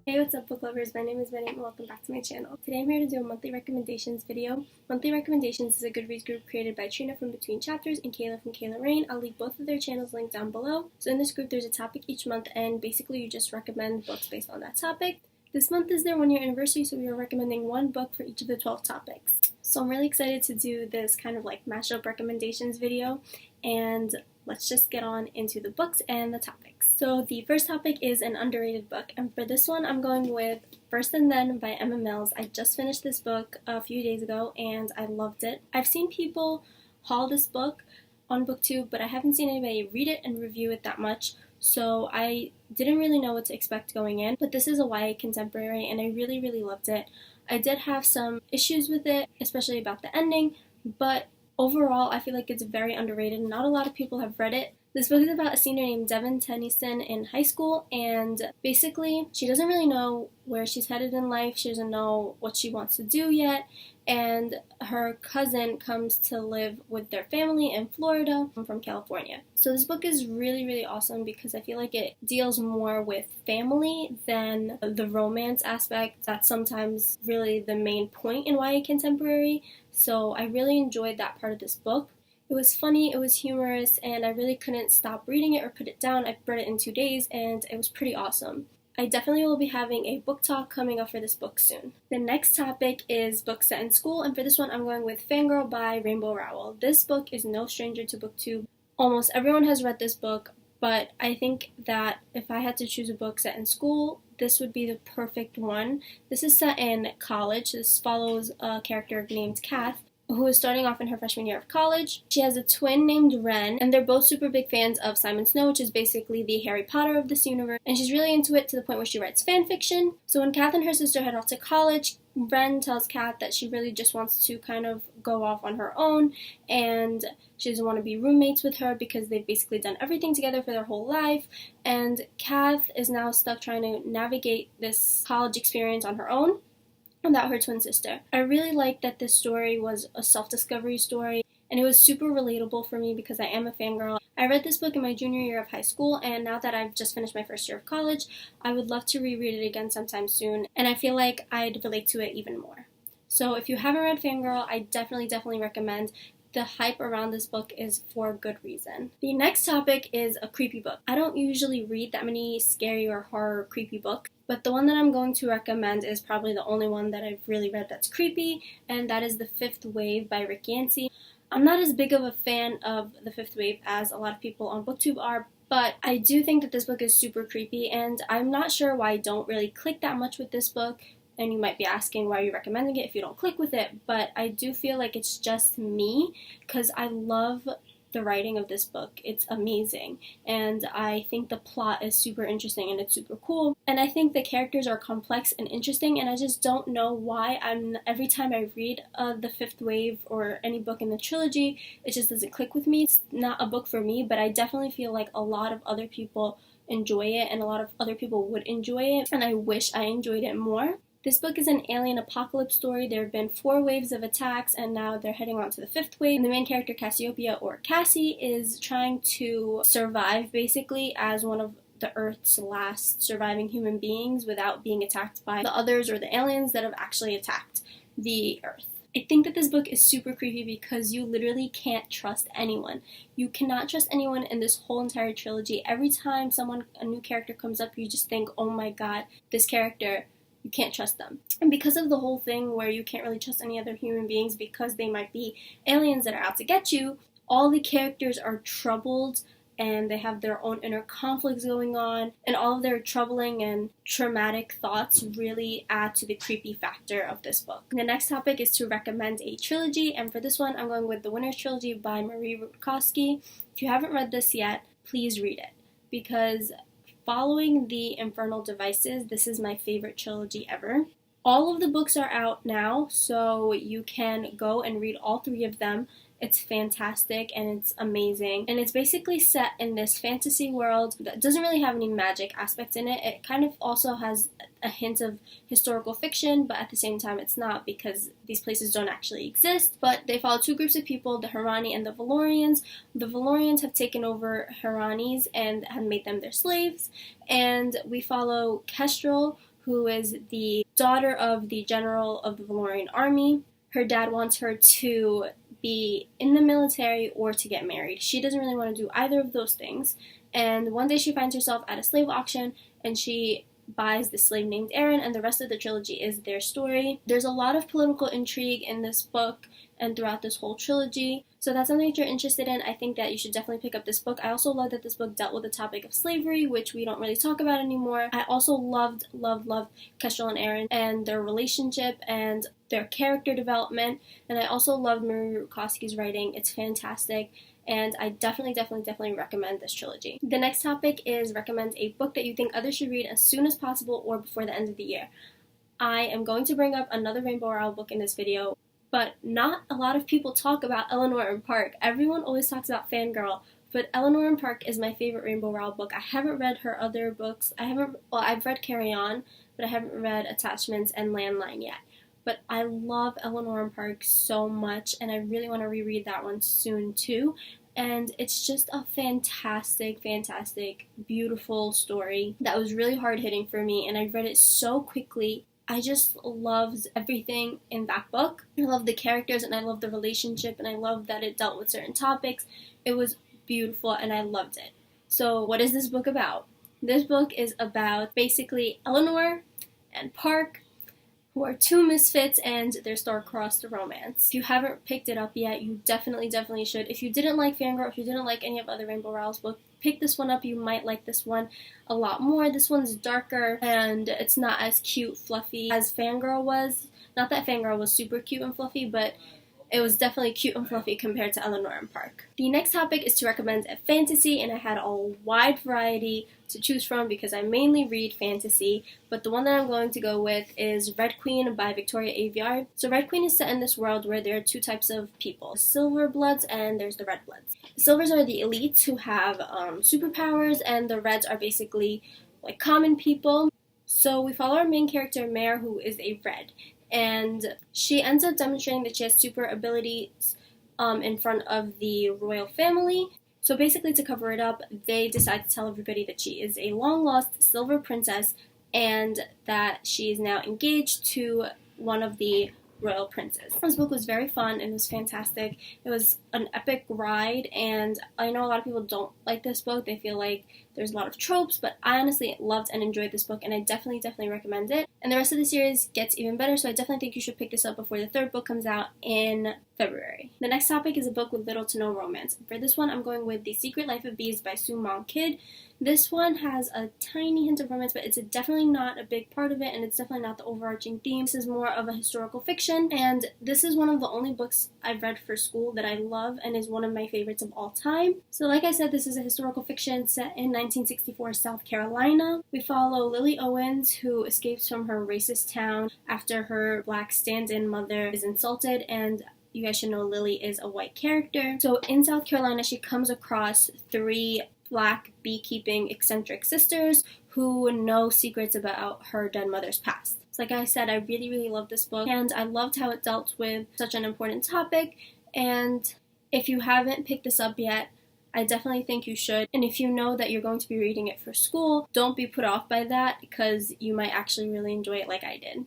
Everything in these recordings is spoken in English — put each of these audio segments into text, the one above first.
Hey, what's up, book lovers? My name is Benny and welcome back to my channel. Today I'm here to do a monthly recommendations video. Monthly Recommendations is a Goodreads group created by Trina from Between Chapters and Kayla from Kayla Rain. I'll leave both of their channels linked down below. So in this group there's a topic each month and basically you just recommend books based on that topic. This month is their 1-year anniversary, so we are recommending one book for each of the 12 topics. So I'm really excited to do this kind of like mashup recommendations video, and let's just get on into the books and the topics. So the first topic is an underrated book, and for this one I'm going with First and Then by Emma Mills. I just finished this book a few days ago and I loved it. I've seen people haul this book on BookTube, but I haven't seen anybody read it and review it that much, so I didn't really know what to expect going in, but this is a YA contemporary and I really loved it. I did have some issues with it, especially about the ending, but overall I feel like it's very underrated. Not a lot of people have read it. This book is about a senior named Devin Tennyson in high school, and basically she doesn't really know where she's headed in life. She doesn't know what she wants to do yet, and her cousin comes to live with their family in Florida from California. So this book is really awesome because I feel like it deals more with family than the romance aspect that's sometimes really the main point in YA contemporary. So I really enjoyed that part of this book. It was funny, it was humorous, and I really couldn't stop reading it or put it down. I read it in 2 days and it was pretty awesome. I definitely will be having a book talk coming up for this book soon. The next topic is books set in school, and for this one I'm going with Fangirl by Rainbow Rowell. This book is no stranger to BookTube. Almost everyone has read this book, but I think that if I had to choose a book set in school, this would be the perfect one. This is set in college. This follows a character named Kath, who is starting off in her freshman year of college. She has a twin named Ren, and they're both super big fans of Simon Snow, which is basically the Harry Potter of this universe, and she's really into it to the point where she writes fan fiction. So when Kath and her sister head off to college, Ren tells Kath that she really just wants to kind of go off on her own, and she doesn't want to be roommates with her because they've basically done everything together for their whole life, and Kath is now stuck trying to navigate this college experience on her own without her twin sister. I really liked that this story was a self-discovery story, and it was super relatable for me because I am a fangirl. I read this book in my junior year of high school, and now that I've just finished my first year of college, I would love to reread it again sometime soon, and I feel like I'd relate to it even more. So if you haven't read Fangirl, I definitely recommend. The hype around this book is for good reason. The next topic is a creepy book. I don't usually read that many scary or horror creepy books, but the one that I'm going to recommend is probably the only one that I've really read that's creepy, and that is The Fifth Wave by Rick Yancey. I'm not as big of a fan of The Fifth Wave as a lot of people on BookTube are, but I do think that this book is super creepy, and I'm not sure why I don't really click that much with this book. And you might be asking why you're recommending it if you don't click with it, but I do feel like it's just me because I love the writing of this book. It's amazing, and I think the plot is super interesting and it's super cool, and I think the characters are complex and interesting, and I just don't know why every time I read The Fifth Wave or any book in the trilogy, it just doesn't click with me. It's not a book for me, but I definitely feel like a lot of other people enjoy it and a lot of other people would enjoy it, and I wish I enjoyed it more. This book is an alien apocalypse story. There have been 4 waves of attacks, and now they're heading on to the 5th wave. And the main character, Cassiopeia, or Cassie, is trying to survive, basically, as one of the Earth's last surviving human beings without being attacked by the others or the aliens that have actually attacked the Earth. I think that this book is super creepy because you literally can't trust anyone. You cannot trust anyone in this whole entire trilogy. Every time a new character comes up, you just think, oh my god, this character, you can't trust them. And because of the whole thing where you can't really trust any other human beings because they might be aliens that are out to get you, all the characters are troubled and they have their own inner conflicts going on, and all of their troubling and traumatic thoughts really add to the creepy factor of this book. The next topic is to recommend a trilogy, and for this one I'm going with The Winner's Trilogy by Marie Rutkoski. If you haven't read this yet, please read it, because following the Infernal Devices, this is my favorite trilogy ever. All of the books are out now, so you can go and read all 3 of them. It's fantastic and it's amazing, and it's basically set in this fantasy world that doesn't really have any magic aspects in it. It kind of also has a hint of historical fiction, but at the same time it's not, because these places don't actually exist. But they follow 2 groups of people, the Hurani and the Valorians. The Valorians have taken over Huranis and have made them their slaves, and we follow Kestrel, who is the daughter of the general of the Valorian army. Her dad wants her to be in the military or to get married. She doesn't really want to do either of those things. And one day she finds herself at a slave auction and she buys the slave named Aaron, and the rest of the trilogy is their story. There's a lot of political intrigue in this book and throughout this whole trilogy. So if that's something that you're interested in, I think that you should definitely pick up this book. I also love that this book dealt with the topic of slavery, which we don't really talk about anymore. I also loved Kestrel and Aaron and their relationship and their character development. And I also loved Marie Rutkoski's writing. It's fantastic. And I definitely recommend this trilogy. The next topic is recommend a book that you think others should read as soon as possible or before the end of the year. I am going to bring up another Rainbow Rowell book in this video, but not a lot of people talk about Eleanor and Park. Everyone always talks about Fangirl, but Eleanor and Park is my favorite Rainbow Rowell book. I haven't read her other books. I've read Carry On, but I haven't read Attachments and Landline yet. But I love Eleanor and Park so much, and I really want to reread that one soon too. And it's just a fantastic, beautiful story that was really hard-hitting for me, and I read it so quickly. I just loved everything in that book. I love the characters, and I love the relationship, and I love that it dealt with certain topics. It was beautiful, and I loved it. So what is this book about? This book is about basically Eleanor and Park, who are two misfits, and their star-crossed romance. If you haven't picked it up yet, you definitely should. If you didn't like Fangirl, if you didn't like any of other Rainbow Rowell's books, pick this one up. You might like this one a lot more. This one's darker, and it's not as cute, fluffy as Fangirl was. Not that Fangirl was super cute and fluffy, but it was definitely cute and fluffy compared to Eleanor and Park. The next topic is to recommend a fantasy, and I had a wide variety to choose from because I mainly read fantasy, but the one that I'm going to go with is Red Queen by Victoria Aveyard. So Red Queen is set in this world where there are two types of people, Silver Bloods and there's the Red Bloods. The Silvers are the elites who have superpowers, and the Reds are basically like common people. So we follow our main character, Mare, who is a Red, and she ends up demonstrating that she has super abilities in front of the royal family. So basically, to cover it up, they decide to tell everybody that she is a long-lost silver princess and that she is now engaged to one of the royal princes. This book was very fun and it was fantastic. It was an epic ride, and I know a lot of people don't like this book. They feel like there's a lot of tropes, but I honestly loved and enjoyed this book, and I definitely recommend it. And the rest of the series gets even better, so I definitely think you should pick this up before the third book comes out in February. The next topic is a book with little to no romance. For this one, I'm going with The Secret Life of Bees by Sue Monk Kidd. This one has a tiny hint of romance, but it's definitely not a big part of it, and it's definitely not the overarching theme. This is more of a historical fiction, and this is one of the only books I've read for school that I love and is one of my favorites of all time. So like I said, this is a historical fiction set in 1964 South Carolina. We follow Lily Owens, who escapes from her racist town after her black stand-in mother is insulted, and you guys should know Lily is a white character. So in South Carolina, she comes across three black beekeeping eccentric sisters who know secrets about her dead mother's past. So like I said, I really loved this book, and I loved how it dealt with such an important topic. And if you haven't picked this up yet, I definitely think you should. And if you know that you're going to be reading it for school, don't be put off by that, because you might actually really enjoy it like I did.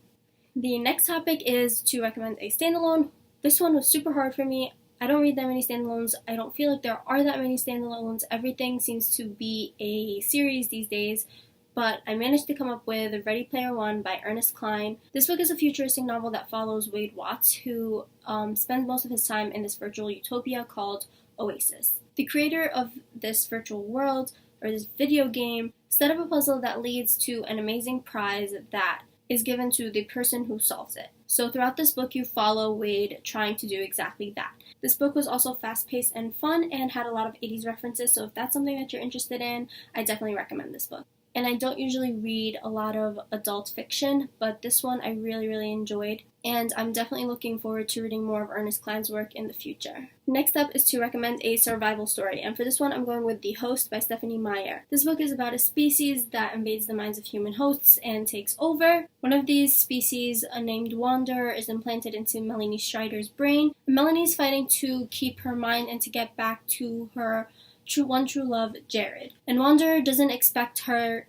The next topic is to recommend a standalone. This one was super hard for me. I don't read that many standalones. I don't feel like there are that many standalones. Everything seems to be a series these days, but I managed to come up with Ready Player One by Ernest Cline. This book is a futuristic novel that follows Wade Watts, who spends most of his time in this virtual utopia called Oasis. The creator of this virtual world, or this video game, set up a puzzle that leads to an amazing prize that is given to the person who solves it. So throughout this book, you follow Wade trying to do exactly that. This book was also fast-paced and fun and had a lot of 80s references, so if that's something that you're interested in, I definitely recommend this book. And I don't usually read a lot of adult fiction, but this one I really enjoyed, and I'm definitely looking forward to reading more of Ernest Cline's work in the future. Next up is to recommend a survival story, and for this one I'm going with The Host by Stephanie Meyer. This book is about a species that invades the minds of human hosts and takes over. One of these species, named Wanderer, is implanted into Melanie Schreider's brain. Melanie's fighting to keep her mind and to get back to her true love, Jared. And Wanderer doesn't expect her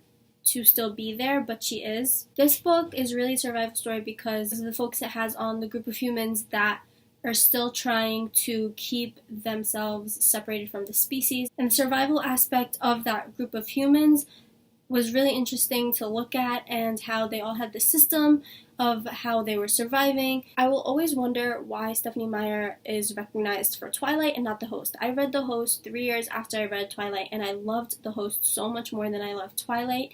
to still be there, but she is. This book is really a survival story because of the focus it has on the group of humans that are still trying to keep themselves separated from the species. And the survival aspect of that group of humans was really interesting to look at, and how they all had the system of how they were surviving. I will always wonder why Stephenie Meyer is recognized for Twilight and not The Host. I read The Host 3 years after I read Twilight, and I loved The Host so much more than I loved Twilight,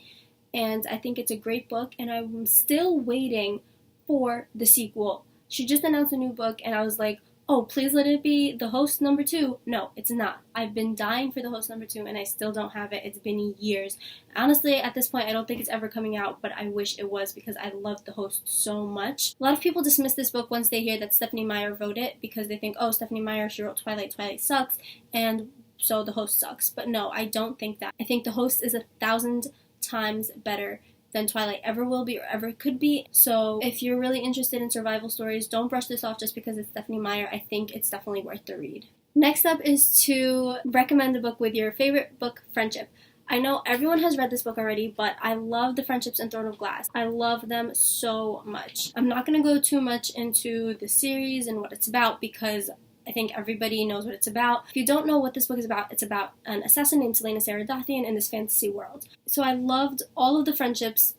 and I think it's a great book, and I'm still waiting for the sequel. She just announced a new book, and I was like, oh, please let it be The Host number 2. No, it's not. I've been dying for The Host number 2, and I still don't have it. It's been years. Honestly, at this point, I don't think it's ever coming out, but I wish it was because I love The Host so much. A lot of people dismiss this book once they hear that Stephenie Meyer wrote it because they think, oh, Stephenie Meyer, she wrote Twilight. Twilight sucks, and so The Host sucks. But no, I don't think that. I think The Host is 1,000 times better than Twilight ever will be or ever could be. So if you're really interested in survival stories, don't brush this off just because it's Stephenie Meyer. I think it's definitely worth the read. Next up is to recommend a book with your favorite book, Friendship. I know everyone has read this book already, but I love the friendships in Throne of Glass. I love them so much. I'm not going to go too much into the series and what it's about because I think everybody knows what it's about. If you don't know what this book is about, it's about an assassin named Selena Saradathian in this fantasy world. So I loved all of the friendships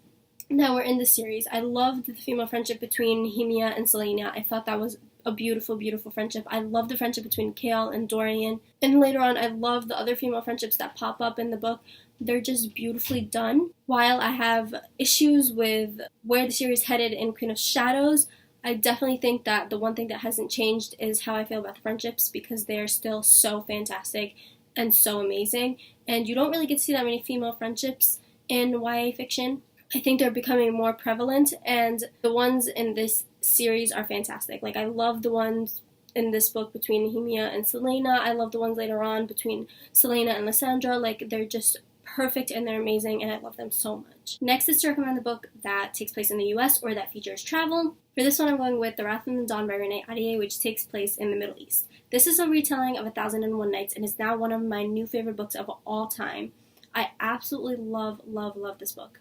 that were in the series. I loved the female friendship between Hemia and Selena. I thought that was a beautiful, beautiful friendship. I loved the friendship between Kale and Dorian. And later on, I love the other female friendships that pop up in the book. They're just beautifully done. While I have issues with where the series headed in Queen of Shadows, I definitely think that the one thing that hasn't changed is how I feel about the friendships because they're still so fantastic and so amazing. And you don't really get to see that many female friendships in YA fiction. I think they're becoming more prevalent, and the ones in this series are fantastic. Like, I love the ones in this book between Nehemia and Selena. I love the ones later on between Selena and Lysandra. Like, they're just perfect and they're amazing, and I love them so much. Next is to recommend a book that takes place in the US or that features travel. For this one, I'm going with The Wrath of the Dawn by Renee Ahdieh, which takes place in the Middle East. This is a retelling of 1001 Nights and is now one of my new favorite books of all time. I absolutely love, love, love this book.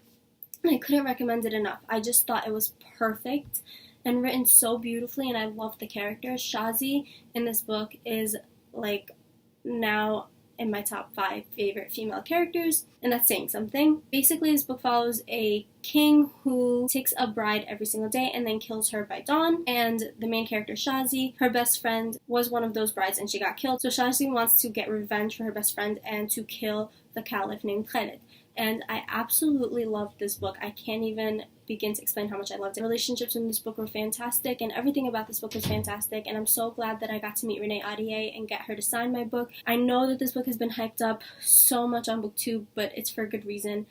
I couldn't recommend it enough. I just thought it was perfect and written so beautifully, and I love the characters. Shazi in this book is like now in my top 5 favorite female characters, and that's saying something. Basically, this book follows a king who takes a bride every single day and then kills her by dawn, and the main character Shazi, her best friend, was one of those brides and she got killed, so Shazi wants to get revenge for her best friend and to kill the caliph named Khalid. And I absolutely loved this book. I can't even begin to explain how much I loved it. The relationships in this book were fantastic, and everything about this book was fantastic, and I'm so glad that I got to meet Renee Ahdieh and get her to sign my book. I know that this book has been hyped up so much on BookTube, but it's for a good reason,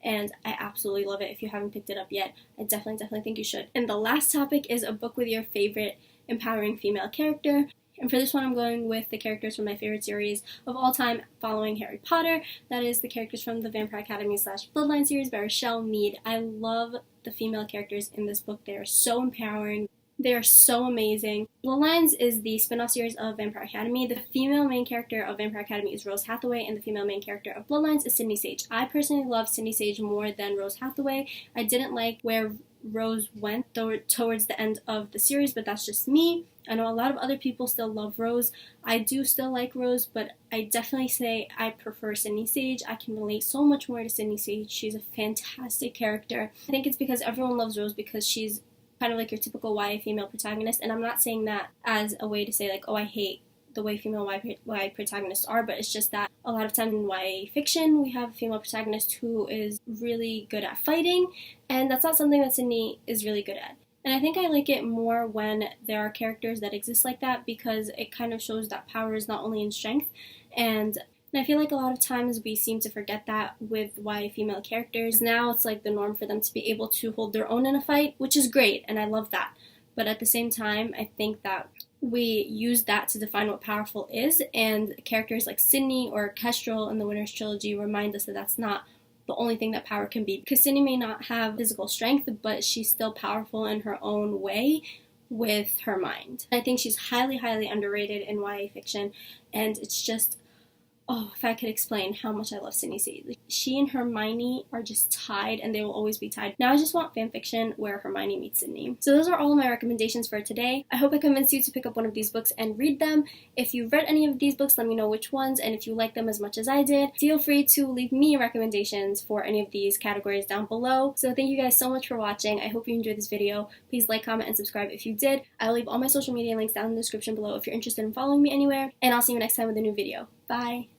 and I absolutely love it. If you haven't picked it up yet, I definitely think you should. And the last topic is a book with your favorite empowering female character. And for this one, I'm going with the characters from my favorite series of all time following Harry Potter. That is the characters from the Vampire Academy / Bloodline series by Rochelle Mead. I love the female characters in this book. They are so empowering. They are so amazing. Bloodlines is the spin-off series of Vampire Academy. The female main character of Vampire Academy is Rose Hathaway, and the female main character of Bloodlines is Sydney Sage. I personally love Sydney Sage more than Rose Hathaway. I didn't like where Rose went towards the end of the series, but that's just me. I know a lot of other people still love Rose. I do still like Rose, but I definitely say I prefer Sydney Sage. I can relate so much more to Sydney Sage. She's a fantastic character. I think it's because everyone loves Rose because she's kind of like your typical YA female protagonist, and I'm not saying that as a way to say like, oh, I hate the way female YA protagonists are, but it's just that a lot of times in YA fiction we have a female protagonist who is really good at fighting, and that's not something that Sydney is really good at. And I think I like it more when there are characters that exist like that because it kind of shows that power is not only in strength. And I feel like a lot of times we seem to forget that with YA female characters. Now it's like the norm for them to be able to hold their own in a fight, which is great, and I love that. But at the same time, I think that we use that to define what powerful is, and characters like Sydney or Kestrel in the Winter's Trilogy remind us that that's not the only thing that power can be. Because Sydney may not have physical strength, but she's still powerful in her own way with her mind. I think she's highly, highly underrated in YA fiction, and it's just Oh, if I could explain how much I love Sydney C. Like, she and Hermione are just tied, and they will always be tied. Now I just want fanfiction where Hermione meets Sydney. So those are all of my recommendations for today. I hope I convinced you to pick up one of these books and read them. If you've read any of these books, let me know which ones, and if you like them as much as I did, feel free to leave me recommendations for any of these categories down below. So thank you guys so much for watching. I hope you enjoyed this video. Please like, comment, and subscribe if you did. I'll leave all my social media links down in the description below if you're interested in following me anywhere, and I'll see you next time with a new video. Bye!